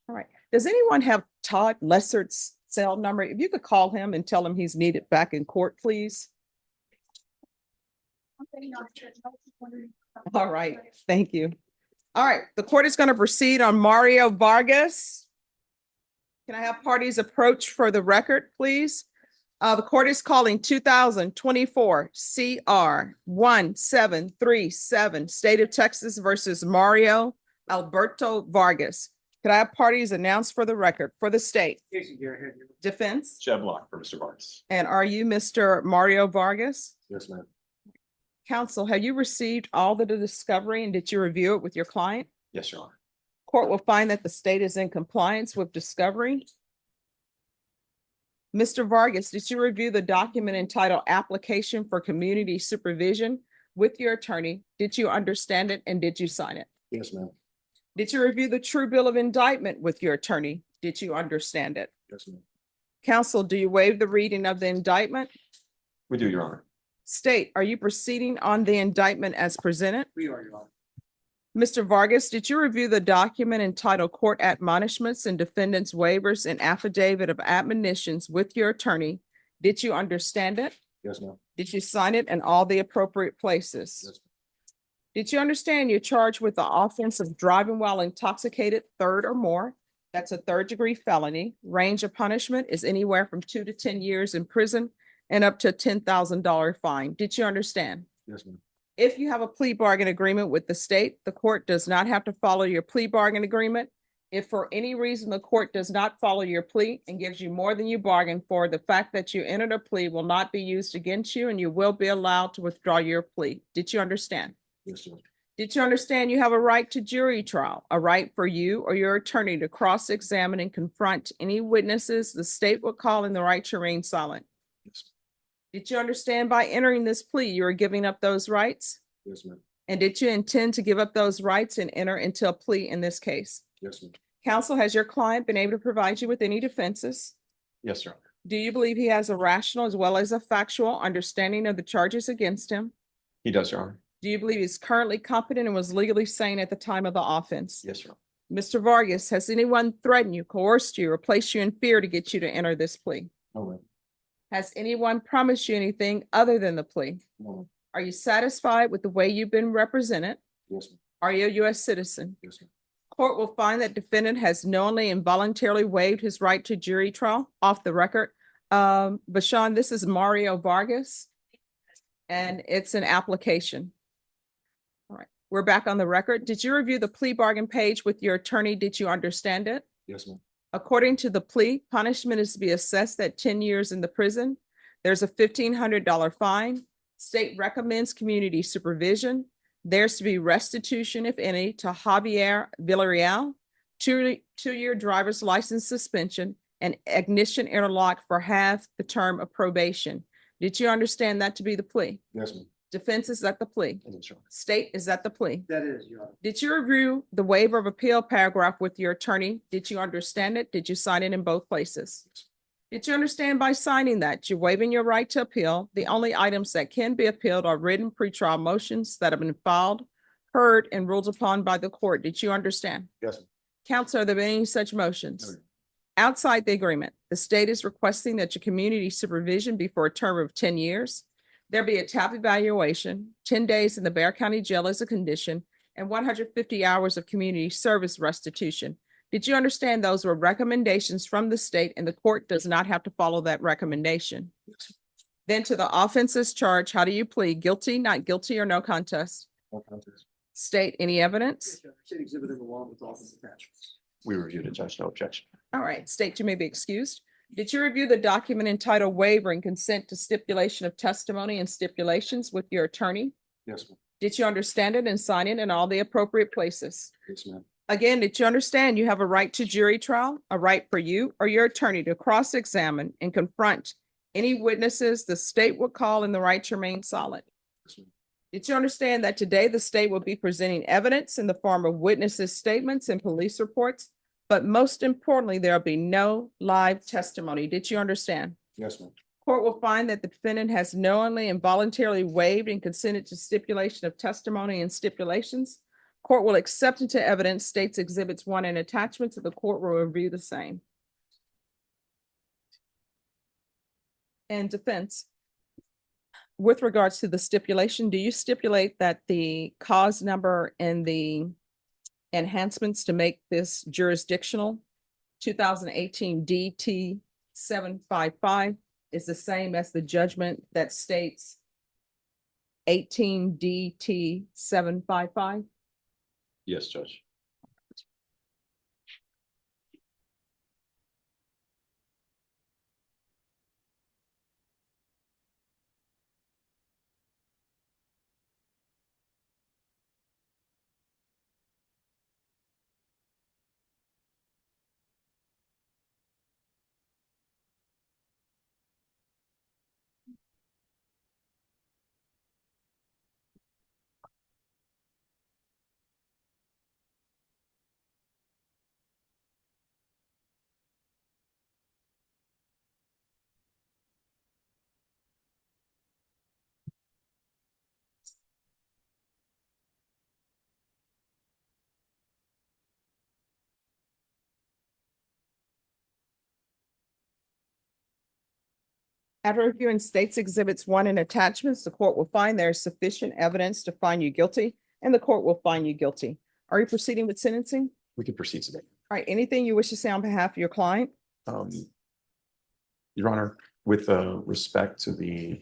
All right. Does anyone have Todd Lessert's cell number? If you could call him and tell him he's needed back in court, please. All right. Thank you. All right. The court is going to proceed on Mario Vargas. Can I have parties approach for the record, please? The court is calling 2024 CR 1737, State of Texas versus Mario Alberto Vargas. Could I have parties announced for the record for the state? Defense? Jeb Block for Mr. Vargas. And are you Mr. Mario Vargas? Yes, ma'am. Counsel, have you received all the discovery and did you review it with your client? Yes, Your Honor. Court will find that the state is in compliance with discovery. Mr. Vargas, did you review the document entitled Application for Community Supervision with your attorney? Did you understand it and did you sign it? Yes, ma'am. Did you review the true bill of indictment with your attorney? Did you understand it? Yes, ma'am. Counsel, do you waive the reading of the indictment? We do, Your Honor. State, are you proceeding on the indictment as presented? We are, Your Honor. Mr. Vargas, did you review the document entitled Court Admonishments and Defendants Waivers and Affidavit of Admonitions with your attorney? Did you understand it? Yes, ma'am. Did you sign it in all the appropriate places? Yes, Did you understand you're charged with the offense of driving while intoxicated, third or more? That's a third-degree felony. Range of punishment is anywhere from 2 to 10 years in prison and up to a $10,000 fine. Did you understand? yes, ma'am. If you have a plea bargain agreement with the state, the court does not have to follow your plea bargain agreement. If for any reason the court does not follow your plea and gives you more than you bargained for, the fact that you entered a plea will not be used against you and you will be allowed to withdraw your plea. Did you understand? Yes, sir. Did you understand you have a right to jury trial, a right for you or your attorney to cross-examine and confront any witnesses the state will call in the right to remain silent? Yes, Did you understand by entering this plea, you are giving up those rights? yes, ma'am. And did you intend to give up those rights and enter into a plea in this case? Yes, ma'am. Counsel, has your client been able to provide you with any defenses? Yes, Your Honor. Do you believe he has a rational as well as a factual understanding of the charges against him? He does, Your Honor. Do you believe he's currently competent and was legally sane at the time of the offense? Yes, Your Honor. Mr. Vargas, has anyone threatened you, coerced you, or placed you in fear to get you to enter this plea? No, ma'am. Has anyone promised you anything other than the plea? No, ma'am. Are you satisfied with the way you've been represented? Yes, ma'am. Are you a U.S. citizen? Yes, ma'am. Court will find that defendant has knowingly and voluntarily waived his right to jury trial off the record. Bashan, this is Mario Vargas, and it's an application. All right, we're back on the record. Did you review the plea bargain page with your attorney? Did you understand it? Yes, ma'am. According to the plea, punishment is to be assessed at 10 years in the prison. There's a $1,500 fine. State recommends community supervision. There's to be restitution, if any, to Javier Villarreal, two-year driver's license suspension, and ignition interlock for half the term of probation. Did you understand that to be the plea? Yes, ma'am. Defense, is that the plea? Yes, Your Honor. State, is that the plea? That is, Your Honor. Did you review the waiver of appeal paragraph with your attorney? Did you understand it? Did you sign it in both places? Did you understand by signing that you're waiving your right to appeal? The only items that can be appealed are written pretrial motions that have been filed, heard, and ruled upon by the court. Did you understand? Yes, ma'am. Counsel, are there any such motions? No, Your Honor. Outside the agreement, the state is requesting that your community supervision be for a term of 10 years. There be a TAP evaluation, 10 days in the Bexar County Jail as a condition, and 150 hours of community service restitution. Did you understand those were recommendations from the state and the court does not have to follow that recommendation? Yes. Then to the offenses charge, how do you plead? Guilty, not guilty, or no contest? No contest. State, any evidence? State exhibit in the law with all the attachments. We reviewed it, Judge. No objection. All right, state, you may be excused. Did you review the document entitled Waiver and Consent to Stipulation of Testimony and Stipulations with your attorney? Yes, ma'am. Did you understand it and sign it in all the appropriate places? Yes, ma'am. Again, did you understand you have a right to jury trial, a right for you or your attorney to cross-examine and confront any witnesses the state would call in the right to remain silent? Yes, ma'am. Did you understand that today the state will be presenting evidence in the form of witnesses' statements and police reports? But most importantly, there'll be no live testimony. Did you understand? Yes, ma'am. Court will find that the defendant has knowingly and voluntarily waived and consented to stipulation of testimony and stipulations. Court will accept into evidence states exhibits 1 and attachments. The court will review the same. And defense, with regards to the stipulation, do you stipulate that the cause number and the enhancements to make this jurisdictional 2018 DT 755 is the same as the judgment that states 18 DT 755? Yes, Judge. After reviewing states exhibits 1 and attachments, the court will find there is sufficient evidence to find you guilty, and the court will find you guilty. Are you proceeding with sentencing? We can proceed today. All right, anything you wish to say on behalf of your client? Your Honor, with respect to the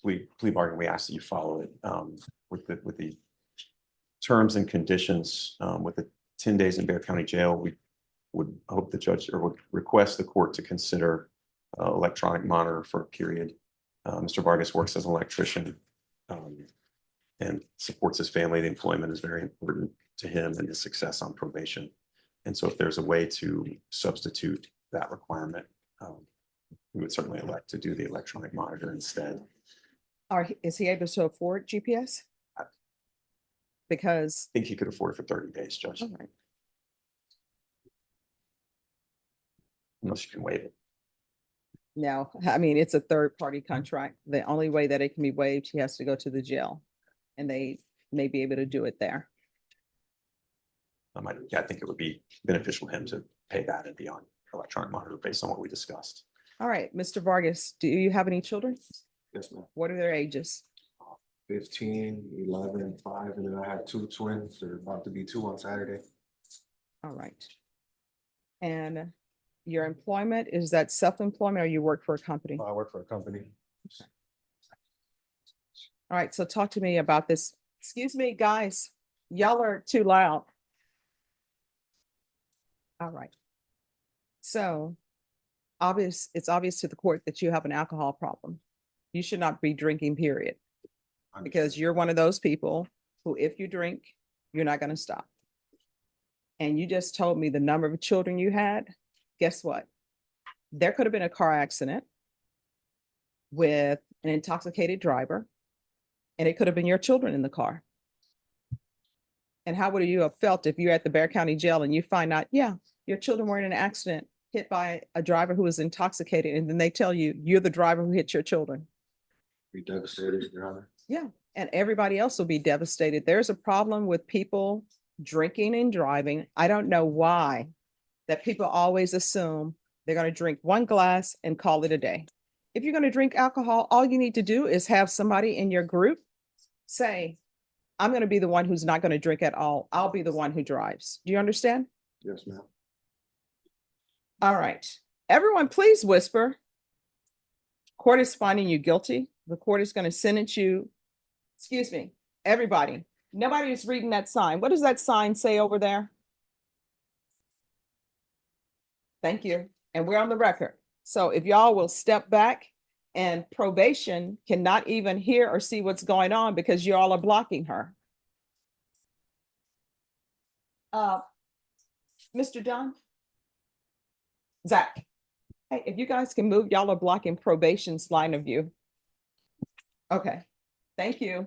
plea bargain, we ask that you follow it with the terms and conditions with the 10 days in Bear County Jail. We would hope the judge or would request the court to consider electronic monitor for a period. Mr. Vargas works as an electrician and supports his family. The employment is very important to him and his success on probation. And so if there's a way to substitute that requirement, we would certainly elect to do the electronic monitor instead. Is he able to afford GPS? Because, I think he could afford it for 30 days, Judge, all right, unless you can waive it. no, I mean, it's a third-party contract. The only way that it can be waived, he has to go to the jail, and they may be able to do it there. I think it would be beneficial to him to pay that and be on electronic monitor based on what we discussed. All right, Mr. Vargas, do you have any children? Yes, ma'am. What are their ages? 15, 11, 5, and then I have 2 twins. They're about to be 2 on Saturday. All right. And your employment, is that self-employment or you work for a company? I work for a company. All right, so talk to me about this. Excuse me, guys, y'all are too loud. All right. So it's obvious to the court that you have an alcohol problem. You should not be drinking, period, because you're one of those people who, if you drink, you're not going to stop. And you just told me the number of children you had. Guess what? There could have been a car accident with an intoxicated driver, and it could have been your children in the car. And how would you have felt if you're at the Bear County Jail and you find out, yeah, your children were in an accident, hit by a driver who was intoxicated, and then they tell you you're the driver who hit your children? Be devastated, Your Honor. Yeah, and everybody else will be devastated. There's a problem with people drinking and driving. I don't know why that people always assume they're going to drink 1 glass and call it a day. If you're going to drink alcohol, all you need to do is have somebody in your group say, I'm going to be the one who's not going to drink at all. I'll be the one who drives. Do you understand? Yes, ma'am. All right. Everyone, please whisper. Court is finding you guilty. The court is going to sentence you. Excuse me, everybody. Nobody is reading that sign. What does that sign say over there? Thank you. And we're on the record. So if y'all will step back, and probation cannot even hear or see what's going on because you all are blocking her. Mr. Dunn? Zach? Hey, if you guys can move, y'all are blocking probation's line of view. Okay, thank you.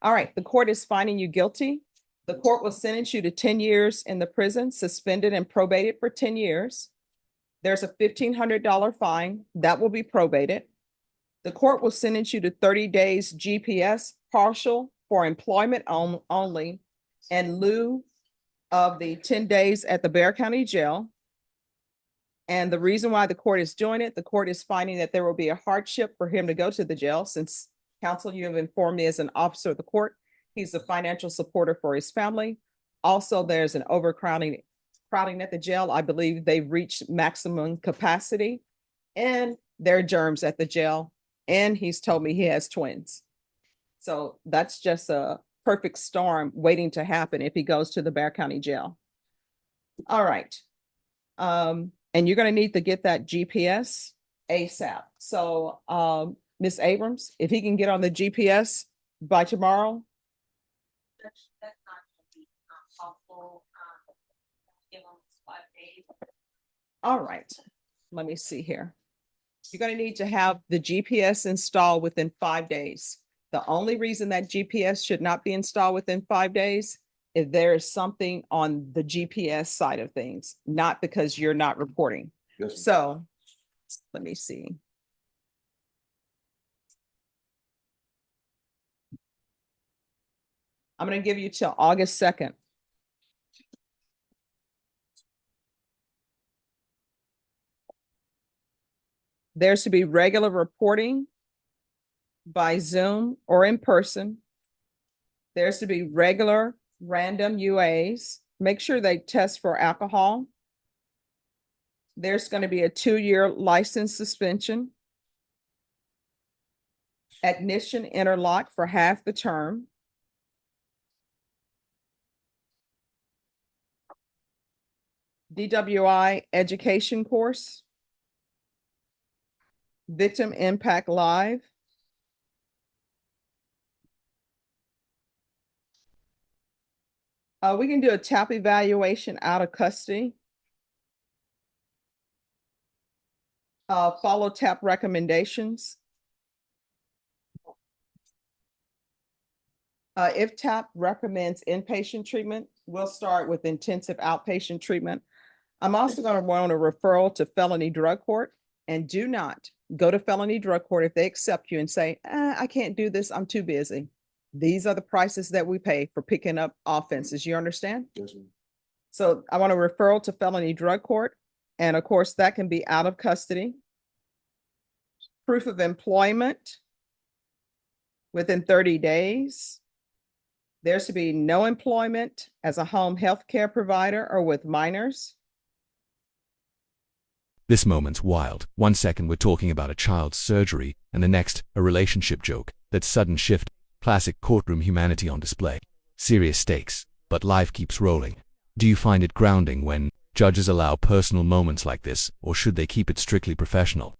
All right, the court is finding you guilty. The court will sentence you to 10 years in the prison, suspended and probated for 10 years. There's a $1,500 fine that will be probated. The court will sentence you to 30 days GPS partial for employment only in lieu of the 10 days at the Bear County Jail. And the reason why the court is doing it, the court is finding that there will be a hardship for him to go to the jail since, counsel, you have informed me as an officer of the court, he's a financial supporter for his family. Also, there's an crowding at the jail. I believe they've reached maximum capacity and there are germs at the jail. And he's told me he has twins. So that's just a perfect storm waiting to happen if he goes to the Bear County Jail. All right. And you're going to need to get that GPS ASAP. So, Ms. Abrams, if he can get on the GPS by tomorrow. That's not gonna be possible, give them 5 days. All right, let me see here. You're going to need to have the GPS installed within 5 days. The only reason that GPS should not be installed within 5 days if there is something on the GPS side of things, not because you're not reporting. Yes, ma'am. So let me see. I'm going to give you till August 2nd. There's to be regular reporting by Zoom or in person. There's to be regular random UAs. Make sure they test for alcohol. There's going to be a 2-year license suspension. Ignition interlock for half the term. DWI education course. Victim Impact Live. We can do a TAP evaluation out of custody. Follow TAP recommendations. If TAP recommends inpatient treatment, we'll start with intensive outpatient treatment. I'm also going to want a referral to felony drug court, and do not go to felony drug court if they accept you and say, I can't do this, I'm too busy. These are the prices that we pay for picking up offenses. You understand? Yes, ma'am. So I want a referral to felony drug court. And of course, that can be out of custody. Proof of employment within 30 days. There's to be no employment as a home health care provider or with minors. This moment's wild. 1 second we're talking about a child's surgery, and the next, a relationship joke. That sudden shift. Classic courtroom humanity on display. Serious stakes, but life keeps rolling. Do you find it grounding when judges allow personal moments like this, or should they keep it strictly professional?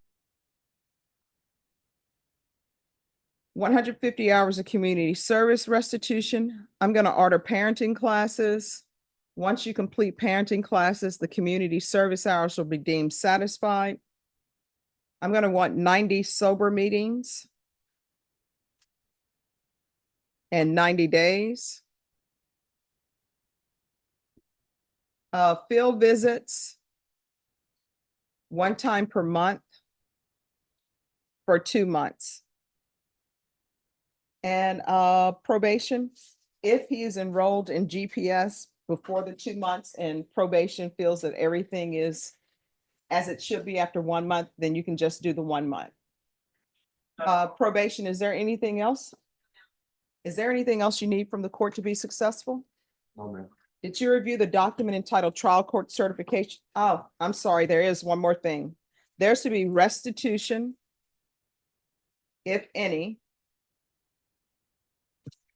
150 hours of community service restitution. I'm going to order parenting classes. Once you complete parenting classes, the community service hours will be deemed satisfied. I'm going to want 90 sober meetings and 90 days. Field visits, 1 time per month for 2 months. And probation, if he is enrolled in GPS before the 2 months and probation feels that everything is as it should be after 1 month, then you can just do the 1 month. Probation, is there anything else? Is there anything else you need from the court to be successful? No, ma'am. Did you review the document entitled trial court certification? Oh, I'm sorry, there is one more thing. There's to be restitution, if any,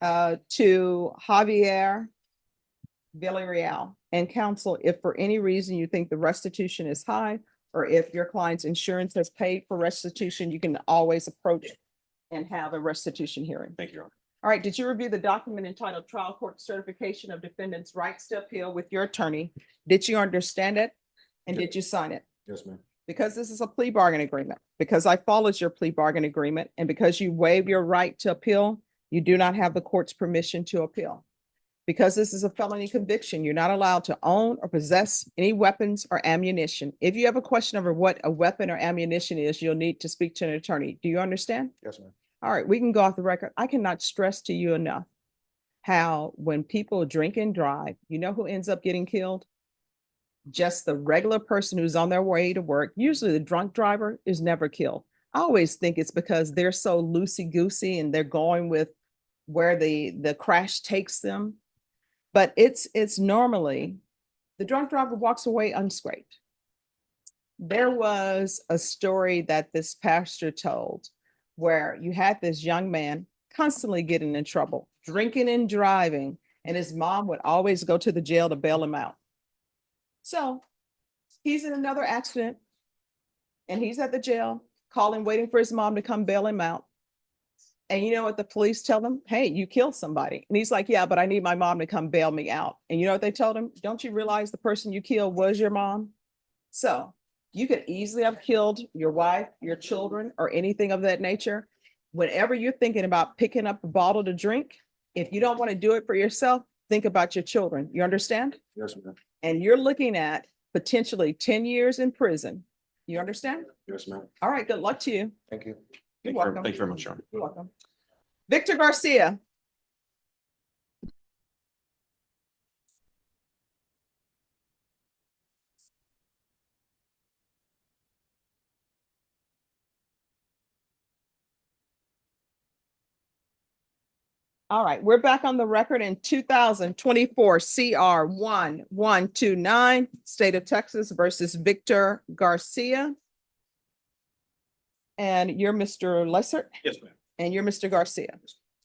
to Javier Villarreal and counsel. If for any reason you think the restitution is high, or if your client's insurance has paid for restitution, you can always approach and have a restitution hearing. Thank you, Your Honor. All right, did you review the document entitled Trial Court Certification of Defendant's Rights to Appeal with your attorney? Did you understand it? And Yes. did you sign it? Yes, ma'am. Because this is a plea bargain agreement, because I followed your plea bargain agreement, and because you waive your right to appeal, you do not have the court's permission to appeal. Because this is a felony conviction, you're not allowed to own or possess any weapons or ammunition. If you have a question over what a weapon or ammunition is, you'll need to speak to an attorney. Do you understand? Yes, ma'am. All right, we can go off the record. I cannot stress to you enough. how when people drink and drive, you know who ends up getting killed? Just the regular person who's on their way to work. Usually the drunk driver is never killed. I always think it's because they're so loosey-goosey and they're going with where the crash takes them. But it's normally the drunk driver walks away unscathed. There was a story that this pastor told where you had this young man constantly getting in trouble, drinking and driving, and his mom would always go to the jail to bail him out. So he's in another accident and he's at the jail, calling, waiting for his mom to come bail him out. And you know what the police tell him? Hey, you killed somebody. And he's like, yeah, but I need my mom to come bail me out. And you know what they told him? Don't you realize the person you killed was your mom? So you could easily have killed your wife, your children, or anything of that nature. Whenever you're thinking about picking up a bottle to drink, if you don't want to do it for yourself, think about your children. You understand? Yes, ma'am. And you're looking at potentially 10 years in prison. You understand? Yes, ma'am. All right, good luck to you. Thank you. You're Thank welcome. you very much, Sean. You're welcome. Victor Garcia. All right, we're back on the record in 2024 CR 1129, State of Texas versus Victor Garcia. And you're Mr. Lessert? Yes, ma'am. And you're Mr. Garcia.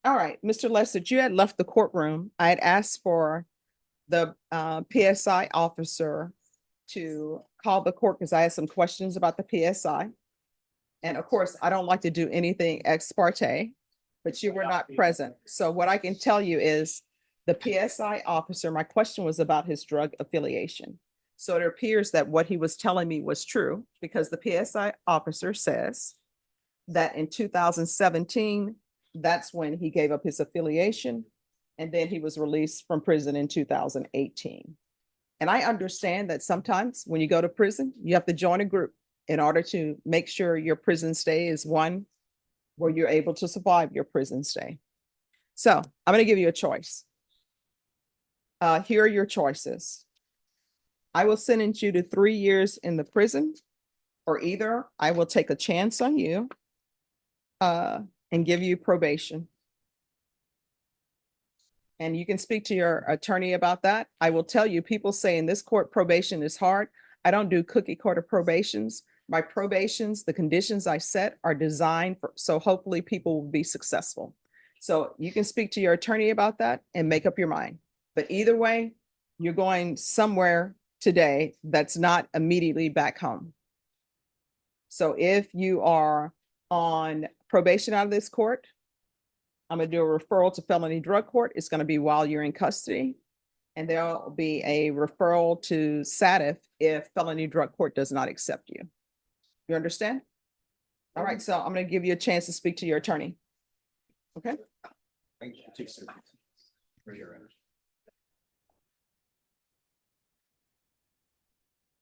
All right, Mr. Lessert, you had left the courtroom. I had asked for the PSI officer to call the court because I had some questions about the PSI. And of course, I don't like to do anything ex parte, but you were not present. So what I can tell you is the PSI officer, my question was about his drug affiliation. So it appears that what he was telling me was true because the PSI officer says that in 2017, that's when he gave up his affiliation. And then he was released from prison in 2018. And I understand that sometimes when you go to prison, you have to join a group in order to make sure your prison stay is one where you're able to survive your prison stay. So I'm going to give you a choice. Here are your choices. I will sentence you to 3 years in the prison, or either I will take a chance on you and give you probation. And you can speak to your attorney about that. I will tell you, people say in this court probation is hard. I don't do cookie cutter probations. My probations, the conditions I set are designed for, so hopefully people will be successful. So you can speak to your attorney about that and make up your mind. But either way, you're going somewhere today that's not immediately back home. So if you are on probation out of this court, I'm going to do a referral to felony drug court. It's going to be while you're in custody. And there'll be a referral to SATF if felony drug court does not accept you. You understand? All right, so I'm going to give you a chance to speak to your attorney. Okay? Thank you.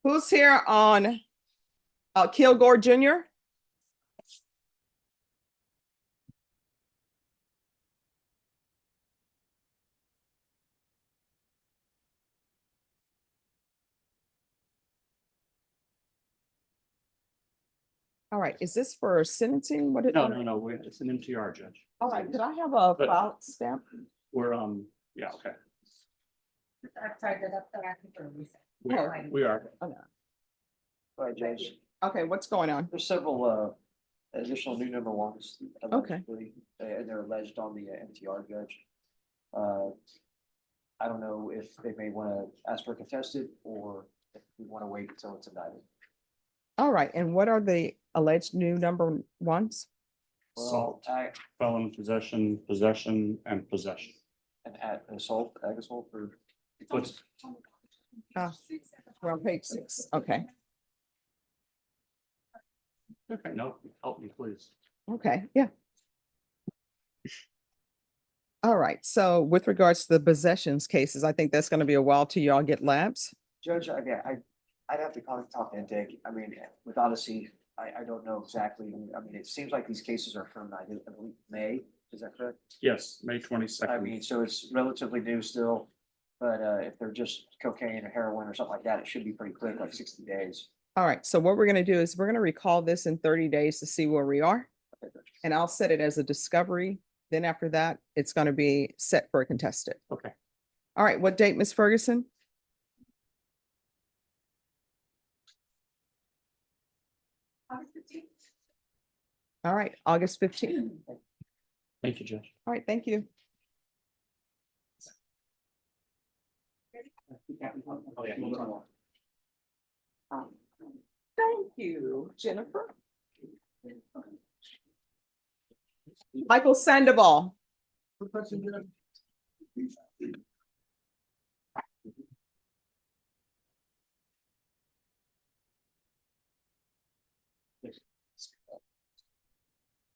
Who's here on Kilgore Jr.? All right, is this for sentencing? What? No, it's an MTR, Judge. All right, could I have a But- file stamp? We're, yeah, okay. I'm sorry, that's the last for a reset. We are. Okay. All right, Judge. Okay, what's going on? There's several additional new number ones. Okay. allegedly, And they're alleged on the MTR, Judge. I don't know if they may want to ask for a contested or if we want to wait until it's indicted. All right, and what are the alleged new number ones? Assault, Well, felon possession, and possession. and at assault, ag assault, or What's, We're on page 6. Okay, okay, no, help me, please. okay, yeah. All right, so with regards to the possessions cases, I think that's going to be a while till y'all get labs. Judge, I'd have to talk to Intake. I mean, with Odyssey, I don't know exactly. I mean, it seems like these cases are from, I believe, May. is that correct? Yes, May I 22nd. mean, so it's relatively new still, but if they're just cocaine or heroin or something like that, it should be pretty quick, like 60 days. All right, so what we're gonna do is we're gonna recall this in 30 days to see where we are. And I'll set it as a discovery. Then after that, it's gonna be set for a contested. Okay. All right, what date, Ms. Ferguson? August 15th. All right, August 15th. Thank you, Judge. All right, thank you. Thank you, Jennifer. Michael Sandoval.